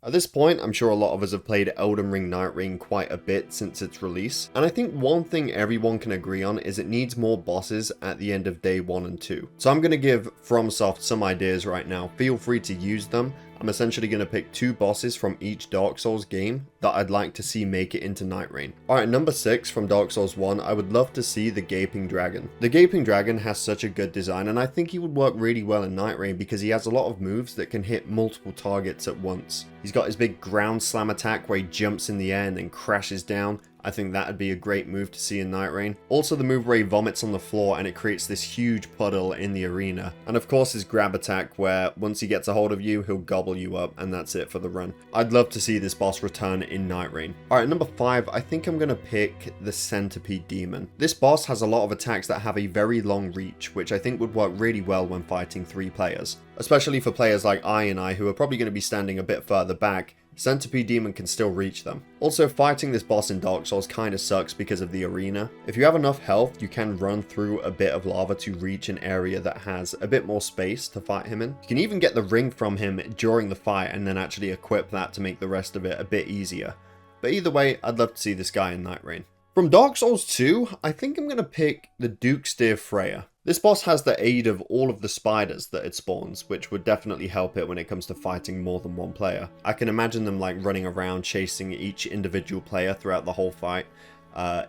At this point, I'm sure a lot of us have played Elden Ring Nightreign quite a bit since its release, and I think one thing everyone can agree on is it needs more bosses at the end of day 1 and 2. So I'm going to give FromSoft some ideas right now, feel free to use them. I'm essentially going to pick 2 bosses from each Dark Souls game that I'd like to see make it into Nightreign. Alright, number 6 from Dark Souls 1, I would love to see the Gaping Dragon. The Gaping Dragon has such a good design, and I think he would work really well in Nightreign because he has a lot of moves that can hit multiple targets at once. He's got his big ground slam attack where he jumps in the air and then crashes down. I think that would be a great move to see in Nightreign. Also the move where he vomits on the floor and it creates this huge puddle in the arena. And of course his grab attack where once he gets a hold of you, he'll gobble you up and that's it for the run. I'd love to see this boss return in Nightreign. Alright, number 5, I think I'm going to pick the Centipede Demon. This boss has a lot of attacks that have a very long reach, which I think would work really well when fighting 3 players. Especially for players like I who are probably going to be standing a bit further back. Centipede Demon can still reach them. Also, fighting this boss in Dark Souls kinda sucks because of the arena. If you have enough health, you can run through a bit of lava to reach an area that has a bit more space to fight him in. You can even get the ring from him during the fight and then actually equip that to make the rest of it a bit easier. But either way, I'd love to see this guy in Nightreign. From Dark Souls 2, I think I'm going to pick the Duke's Deer Freya. This boss has the aid of all of the spiders that it spawns, which would definitely help it when it comes to fighting more than one player. I can imagine them like running around chasing each individual player throughout the whole fight.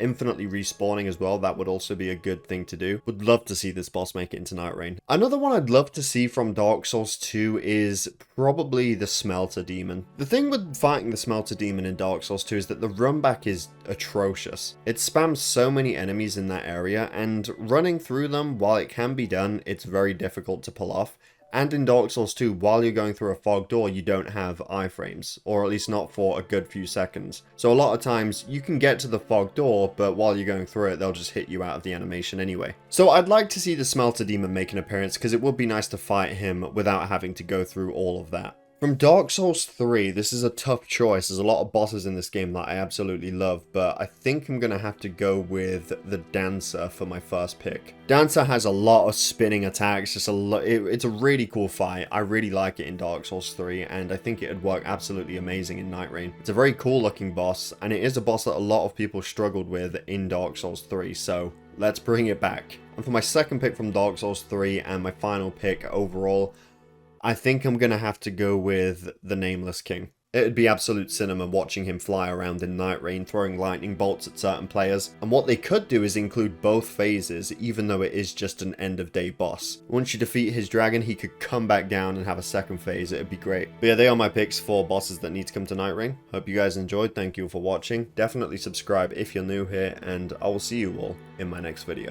Infinitely respawning as well, that would also be a good thing to do. Would love to see this boss make it into Nightreign. Another one I'd love to see from Dark Souls 2 is probably the Smelter Demon. The thing with fighting the Smelter Demon in Dark Souls 2 is that the run back is atrocious. It spams so many enemies in that area, and running through them, while it can be done, it's very difficult to pull off. And in Dark Souls 2, while you're going through a fog door, you don't have iframes, or at least not for a good few seconds. So a lot of times, you can get to the fog door, but while you're going through it, they'll just hit you out of the animation anyway. So I'd like to see the Smelter Demon make an appearance, because it would be nice to fight him without having to go through all of that. From Dark Souls 3, this is a tough choice. There's a lot of bosses in this game that I absolutely love, but I think I'm going to have to go with the Dancer for my first pick. Dancer has a lot of spinning attacks, it's a really cool fight. I really like it in Dark Souls 3, and I think it would work absolutely amazing in Nightreign. It's a very cool looking boss, and it is a boss that a lot of people struggled with in Dark Souls 3, so let's bring it back. And for my second pick from Dark Souls 3, and my final pick overall, I think I'm going to have to go with the Nameless King. It'd be absolute cinema watching him fly around in Nightreign, throwing lightning bolts at certain players. And what they could do is include both phases, even though it is just an end of day boss. Once you defeat his dragon, he could come back down and have a second phase. It'd be great. But yeah, they are my picks for bosses that need to come to Nightreign. Hope you guys enjoyed. Thank you for watching. Definitely subscribe if you're new here, and I will see you all in my next video.